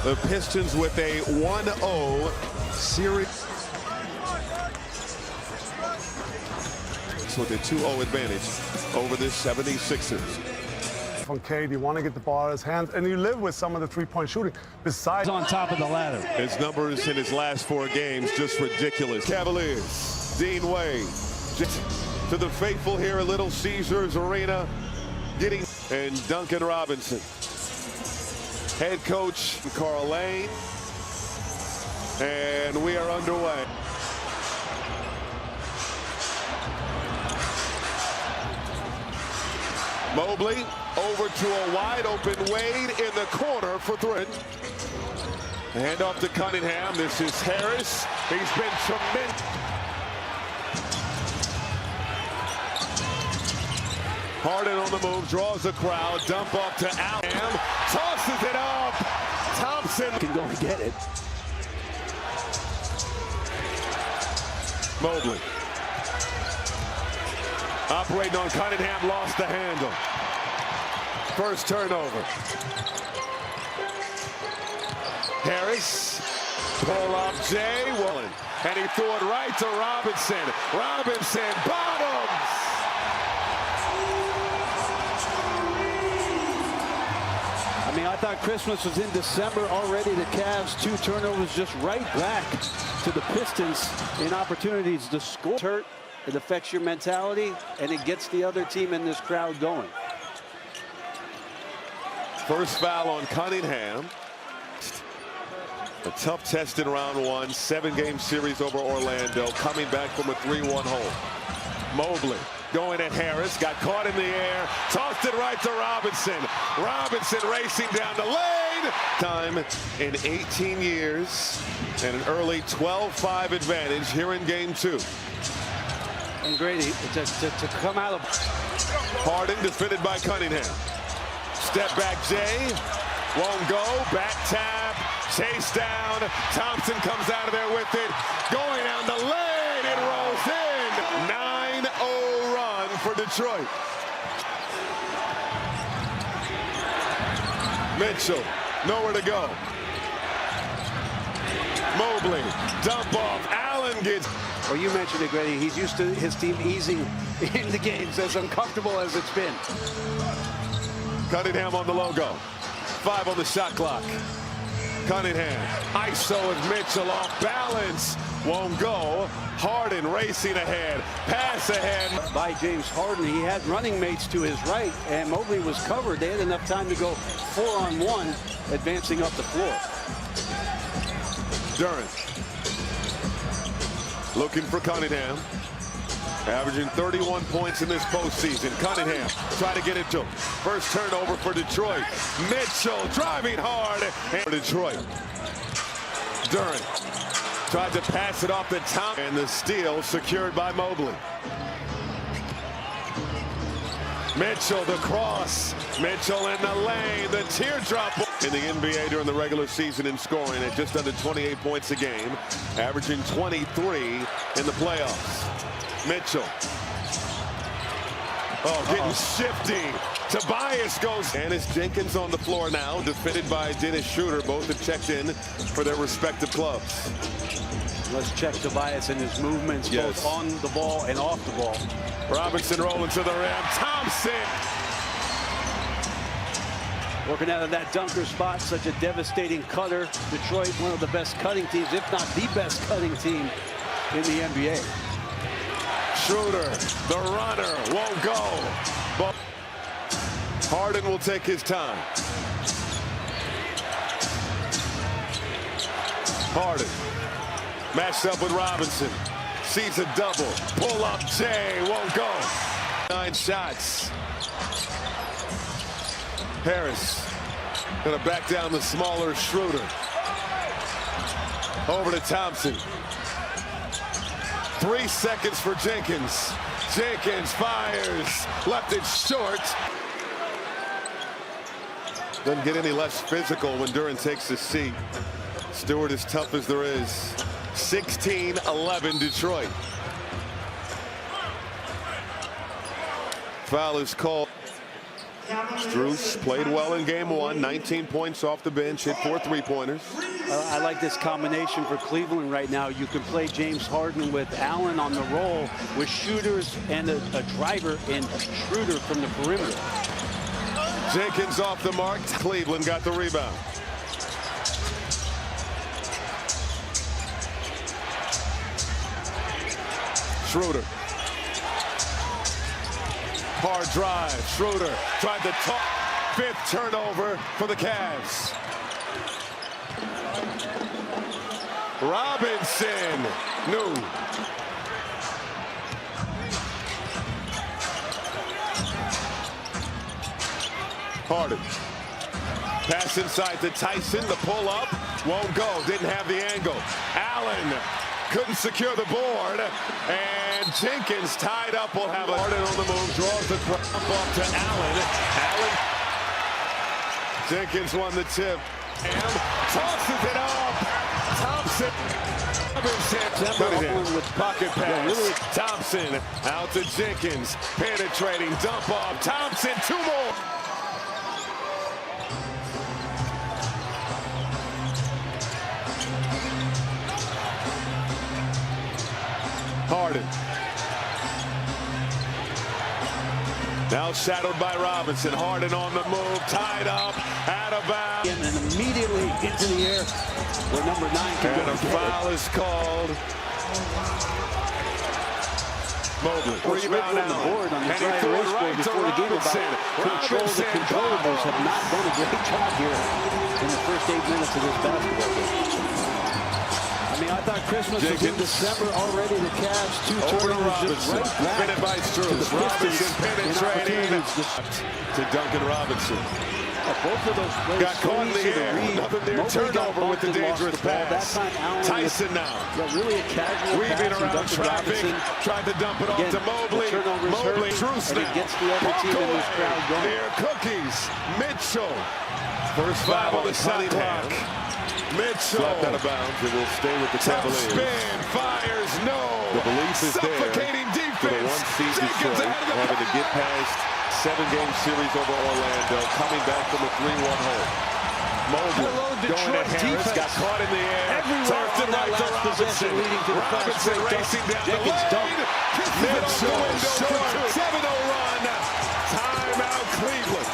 The Pistons with a 1-0 series. With a 2-0 advantage over the 76ers. From Cade, you want to get the ball out of his hands, and you live with some of the three-point shooting. Besides, on top of the ladder. His numbers in his last 4 games just ridiculous. Cavaliers, Dean Wade, to the faithful here at Little Caesars Arena, and Duncan Robinson. Head coach Carl Lane, and we are underway. Mobley over to a wide open Wade in the corner for three. Hand off to Cunningham. This is Harris. He's been tremendous. Harden on the move, draws the crowd. Dump off to Allen. Tosses it up. Thompson can go and get it. Mobley. Operating on Cunningham, lost the handle. First turnover. Harris, pull up Jay Willen, and he threw it right to Robinson. Robinson bottoms. I mean, I thought Christmas was in December already. The Cavs, 2 turnovers, just right back to the Pistons in opportunities to score. Hurt. It affects your mentality, and it gets the other team in this crowd going. First foul on Cunningham. A tough test in round 1. 7-game series over Orlando. Coming back from a 3-1 hole. Mobley going at Harris. Got caught in the air. Tossed it right to Robinson. Robinson racing down the lane. Time in 18 years. And an early 12-5 advantage here in game 2. And Grady, to come out of... Harden defended by Cunningham. Step back Jay. Won't go. Back tap. Chase down. Thompson comes out of there with it. Going down the lane. It rolls in. 9-0 run for Detroit. Mitchell. Nowhere to go. Mobley. Dump off. Allen gets... Well, you mentioned it, Grady. He's used to his team easing in the games, as uncomfortable as it's been. Cunningham on the logo. 5 on the shot clock. Cunningham. ISO with Mitchell off balance. Won't go. Harden racing ahead. Pass ahead. By James Harden. He had running mates to his right, and Mobley was covered. They had enough time to go 4-on-1, advancing up the floor. Durant. Looking for Cunningham. Averaging 31 points in this postseason. Cunningham trying to get it to him. First turnover for Detroit. Mitchell driving hard. And Detroit. Durant tried to pass it off the top. And the steal secured by Mobley. Mitchell, the cross. Mitchell in the lane. The teardrop in the NBA during the regular season in scoring at just under 28 points a game. Averaging 23 in the playoffs. Mitchell. Oh, getting shifty. Tobias goes. And it's Jenkins on the floor now, defended by Dennis Schroeder. Both have checked in for their respective clubs. Let's check Tobias and his movements, both on the ball and off the ball. Robinson rolling to the rim. Thompson. Working out of that dunker spot, such a devastating cutter. Detroit, one of the best cutting teams, if not the best cutting team in the NBA. Schroeder, the runner, won't go. But Harden will take his time. Harden matched up with Robinson. Sees a double. Pull up Jay, won't go. 9 shots. Harris gonna back down the smaller Schroeder. Over to Thompson. 3 seconds for Jenkins. Jenkins fires. Left it short. Doesn't get any less physical when Durant takes his seat. Stewart as tough as there is. 16-11 Detroit. Foul is called. Strus played well in game 1, 19 points off the bench, hit 4 three-pointers. I like this combination for Cleveland right now. You can play James Harden with Allen on the roll with shooters and a driver in Schroeder from the perimeter. Jenkins off the mark. Cleveland got the rebound. Schroeder. Hard drive. Schroeder tried to talk. 5th turnover for the Cavs. Robinson. No. Harden. Pass inside to Tyson. The pull up won't go. Didn't have the angle. Allen couldn't secure the board. And Jenkins tied up. Will have a Harden on the move. Draws the crop off to Allen. Allen. Jenkins won the tip. And tosses it up. Thompson. Robinson with pocket pass. Thompson out to Jenkins. Penetrating dump off. Thompson. 2 more. Harden. Now shadowed by Robinson. Harden on the move, tied up, out of bounds. And immediately into the air where number 9 can and a foul is called. Mobley. Rebound on the board on the and he threw it right to Robinson. The controllables have not done a great job here in the first 8 minutes of this basketball game. I mean, I thought Christmas was in December already. The Cavs 2 turnovers just right back by Strus. to the Robinson penetrating to Duncan Robinson. Both of those plays got caught in the air. Another near turnover with the dangerous pass. Tyson now. Really a casual weaving pass around traffic. Tried to dump it off to Mobley. Mobley. Strus now. Gets the other team in this crowd going. Near Cookies. Mitchell. First foul on the shot clock. Mitchell out of bounds. It will stay with the Cavaliers. Spin, fires, no. The belief is suffocating there defense. For the one-seed Detroit, having to get past 7-game series over Orlando, coming back from a 3-1 hole. Mobley going to Harris, got caught in the air. Everywhere on that last possession leading to the fast break. Racing down Jenkins the dunk. Mitchell short. 7-0 run. Timeout Cleveland.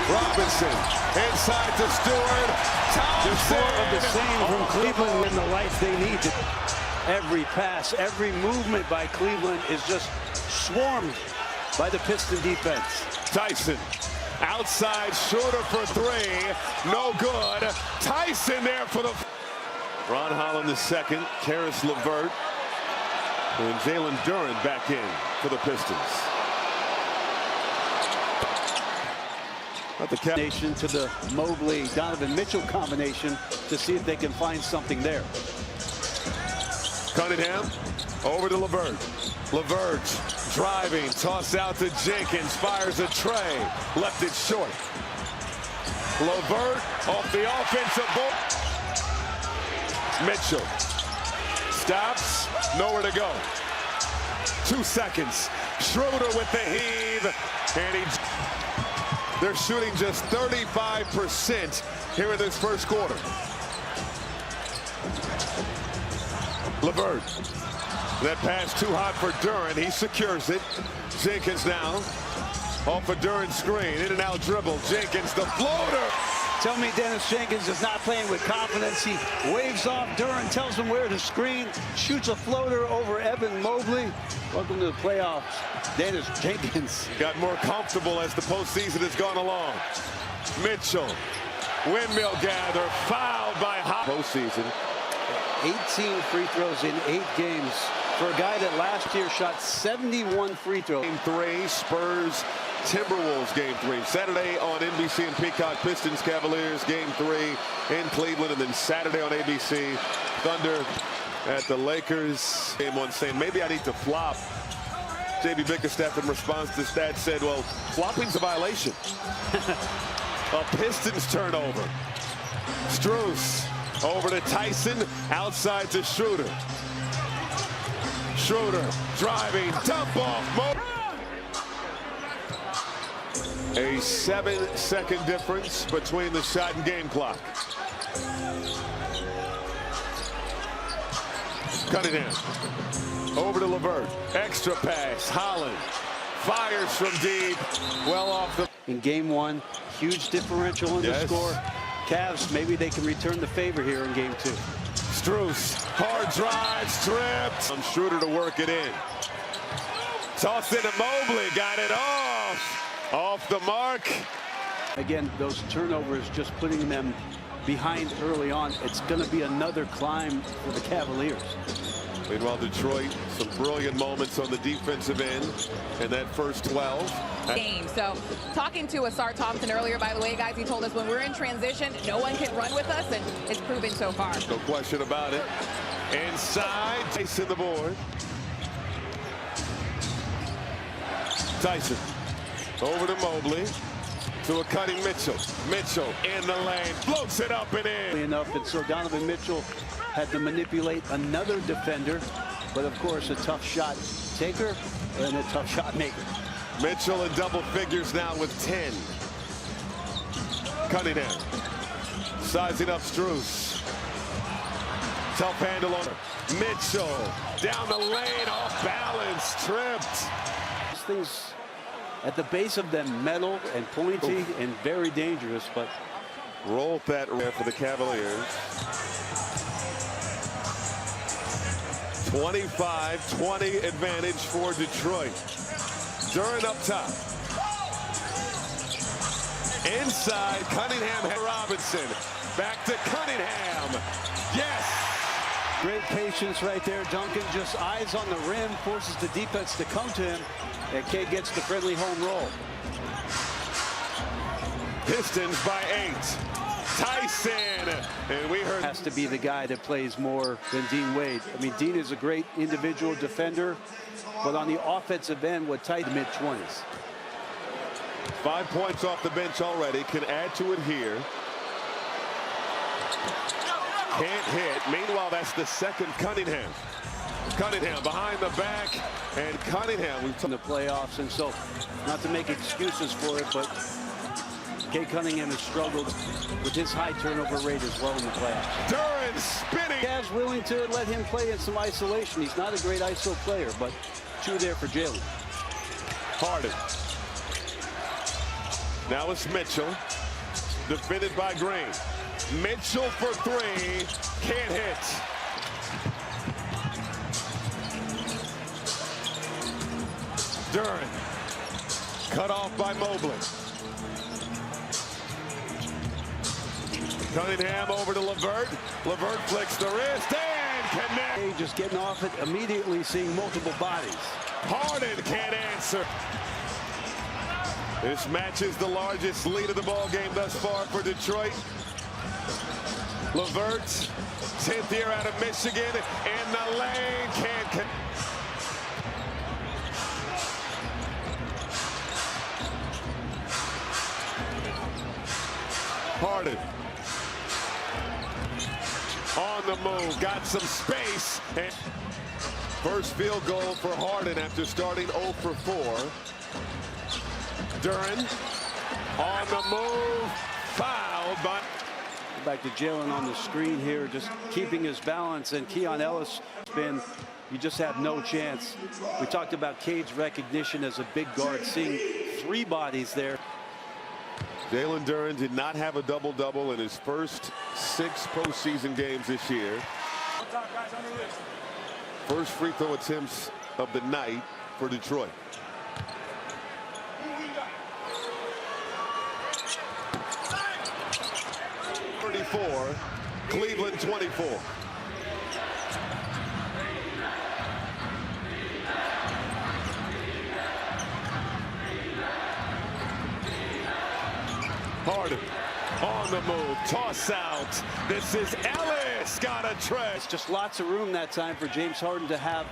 Robinson inside to Stewart. Just more of the same from Cleveland in the life they need. Every pass, every movement by Cleveland is just swarmed by the Piston defense. Tyson outside, shooter for 3, no good. Tyson there for the. Ron Holland the second, Karis LeVert, and Jalen Duren back in for the Pistons. The combination to the Mobley-Donovan Mitchell combination to see if they can find something there. Cunningham over to LeVert. LeVert driving, toss out to Jenkins, fires a tray, left it short. LeVert off the offensive board. Mitchell stops, nowhere to go. 2 seconds. Schroeder with the heave, and they're shooting just 35% here in this first quarter. LeVert. That pass too hot for Duren. He secures it. Jenkins now off a Duren screen. In and out dribble. Jenkins the floater. Tell me Dennis Jenkins is not playing with confidence. He waves off Duren, tells him where to screen, shoots a floater over Evan Mobley. Welcome to the playoffs, Dennis Jenkins. Got more comfortable as the postseason has gone along. Mitchell, windmill gather, fouled by Hop. Postseason. 18 free throws in 8 games for a guy that last year shot 71 free throws. Game 3, Spurs, Timberwolves game 3. Saturday on NBC and Peacock, Pistons, Cavaliers game 3 in Cleveland. And then Saturday on ABC, Thunder at the Lakers. Game 1 saying, maybe I need to flop. J.B. Bickerstaff in response to stats said, well, flopping's a violation. A Pistons turnover. Strus over to Tyson, outside to Schroeder. Schroeder driving, dump off. A 7-second difference between the shot and game clock. Cunningham over to LeVert. Extra pass. Holland fires from deep. Well off the. In game one, huge differential in the score. Cavs, maybe they can return the favor here in game two. Strus, hard drive, stripped. Schroeder to work it in. Tossed into Mobley, got it off the mark. Again, those turnovers just putting them behind early on. It's going to be another climb for the Cavaliers. Meanwhile, Detroit, some brilliant moments on the defensive end in that first 12. Game. So talking to Asar Thompson earlier, by the way, guys, he told us when we're in transition, no one can run with us, and it's proven so far. No question about it. Inside, Tyson the board. Tyson over to Mobley. To a cutting Mitchell. Mitchell in the lane, floats it up and in. Enough, and so Donovan Mitchell had to manipulate another defender, but of course a tough shot taker and a tough shot maker. Mitchell in double figures now with 10. Cunningham sizing up Strus. Tough handle on Mitchell down the lane, off balance, tripped. These things at the base of them, metal and pointy and very dangerous, but rolled that for the Cavaliers. 25-20 advantage for Detroit. Duran up top. Inside, Cunningham and Robinson. Back to Cunningham. Yes! Great patience right there. Duncan just eyes on the rim, forces the defense to come to him, and K gets the friendly home roll. Pistons by 8. Tyson, and we heard. Has to be the guy that plays more than Dean Wade. I mean, Dean is a great individual defender, but on the offensive end, what tight mid-20s. 5 points off the bench already. Can add to it here. Can't hit. Meanwhile, that's the second Cunningham. Cunningham behind the back, and Cunningham. We've in the playoffs, and so not to make excuses for it, but Kay Cunningham has struggled with his high turnover rate as well in the playoffs. Duran spinning. Cavs willing to let him play in some isolation. He's not a great ISO player, but two there for Jalen. Harden. Now it's Mitchell, defended by Green. Mitchell for 3, can't hit. Duran, cut off by Mobley. Cunningham over to LeVert. LeVert flicks the wrist and connect. Just getting off it immediately, seeing multiple bodies. Harden can't answer. This matches the largest lead of the ball game thus far for Detroit. LeVert, 10th year out of Michigan, in the lane, can't connect. Harden on the move, got some space. And first field goal for Harden after starting 0 for 4. Duran on the move, fouled by. Back to Jalen on the screen here, just keeping his balance, and Keon Ellis spin. You just have no chance. We talked about Cade's recognition as a big guard, seeing 3 bodies there. Jalen Duran did not have a double-double in his first 6 postseason games this year. First free throw attempts of the night for Detroit. Cleveland 24. Harden on the move, toss out. This is Ellis, got a trash. Just lots of room that time for James Harden to have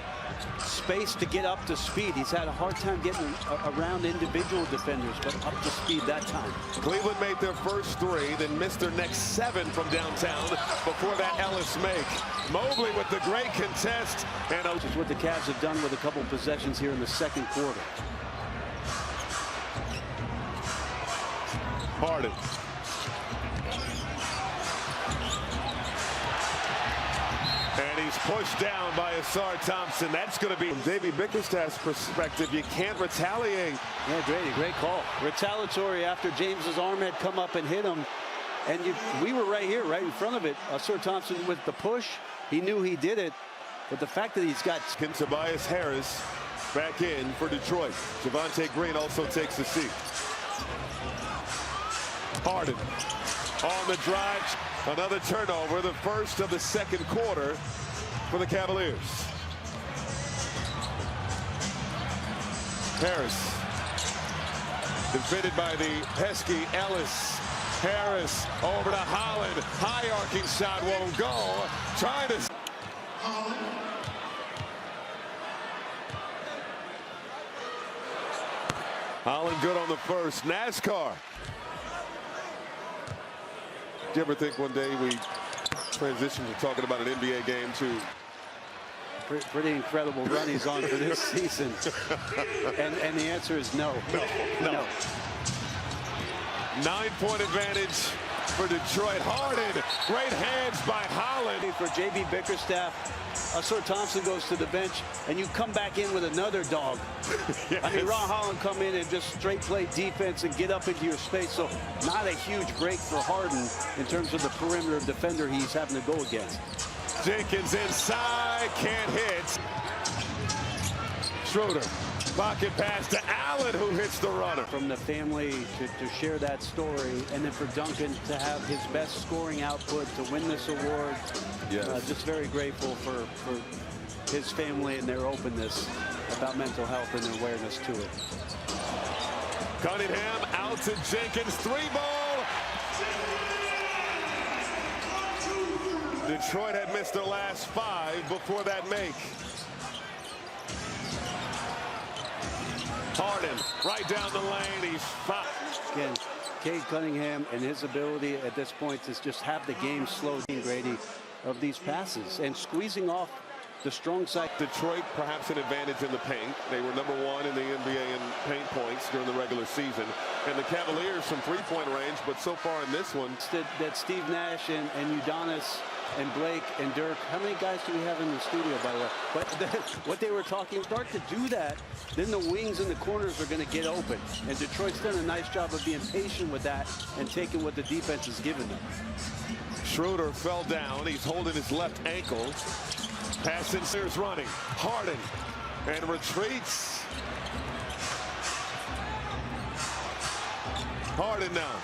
space to get up to speed. He's had a hard time getting around individual defenders, but up to speed that time. Cleveland made their first 3, then missed their next 7 from downtown before that Ellis make. Mobley with the great contest. And this is what the Cavs have done with a couple possessions here in the second quarter. Harden. And he's pushed down by Asar Thompson. That's going to be, from Davey Bickerstaff's perspective, you can't retaliate. Yeah, Grady, great call. Retaliatory after James's arm had come up and hit him. And we were right here, right in front of it. Asar Thompson with the push. He knew he did it. But the fact that he's got... Tobias Harris back in for Detroit. Javonte Green also takes the seat. Harden on the drive. Another turnover, the first of the second quarter for the Cavaliers. Harris, defended by the pesky Ellis. Harris over to Holland. High arcing shot won't go. Trying to... Holland good on the first. NASCAR. Do you ever think one day we transition to talking about an NBA game to... Pretty incredible run he's on for this season. And the answer is no. No. 9-point advantage for Detroit. Harden, great hands by Holland. For J.B. Bickerstaff, Asar Thompson goes to the bench, and you come back in with another dog. Yes. I mean, Ron Holland come in and just straight play defense and get up into your space. So not a huge break for Harden in terms of the perimeter defender he's having to go against. Jenkins inside, can't hit. Schroeder, pocket pass to Allen, who hits the runner. From the family to share that story, and then for Duncan to have his best scoring output to win this award. Yes. Just very grateful for his family and their openness about mental health and their awareness to it. Cunningham out to Jenkins, 3-ball. Detroit had missed their last 5 before that make. Harden right down the lane. He's fouled. Again, Cade Cunningham and his ability at this point to just have the game slow, Grady, of these passes and squeezing off the strong side. Detroit perhaps an advantage in the paint. They were #1 in the NBA in paint points during the regular season. And the Cavaliers some three-point range, but so far in this one. That Steve Nash and Udonis and Blake and Dirk, how many guys do we have in the studio, by the way? But what they were talking, start to do that, then the wings and the corners are going to get open. And Detroit's done a nice job of being patient with that and taking what the defense has given them. Schroeder fell down. He's holding his left ankle. Pass in, Sears running. Harden and retreats. Harden now.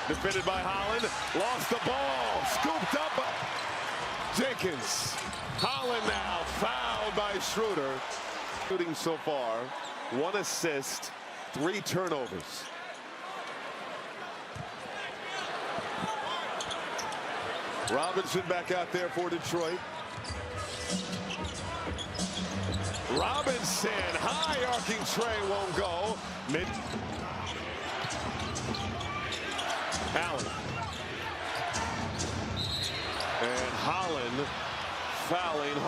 Defended by Holland. Lost the ball. Scooped up by Jenkins. Holland now fouled by Schroeder. Shooting so far. 1 assist, 3 turnovers. Robinson back out there for Detroit. Robinson, high arcing tray won't go. Allen. And Holland fouling.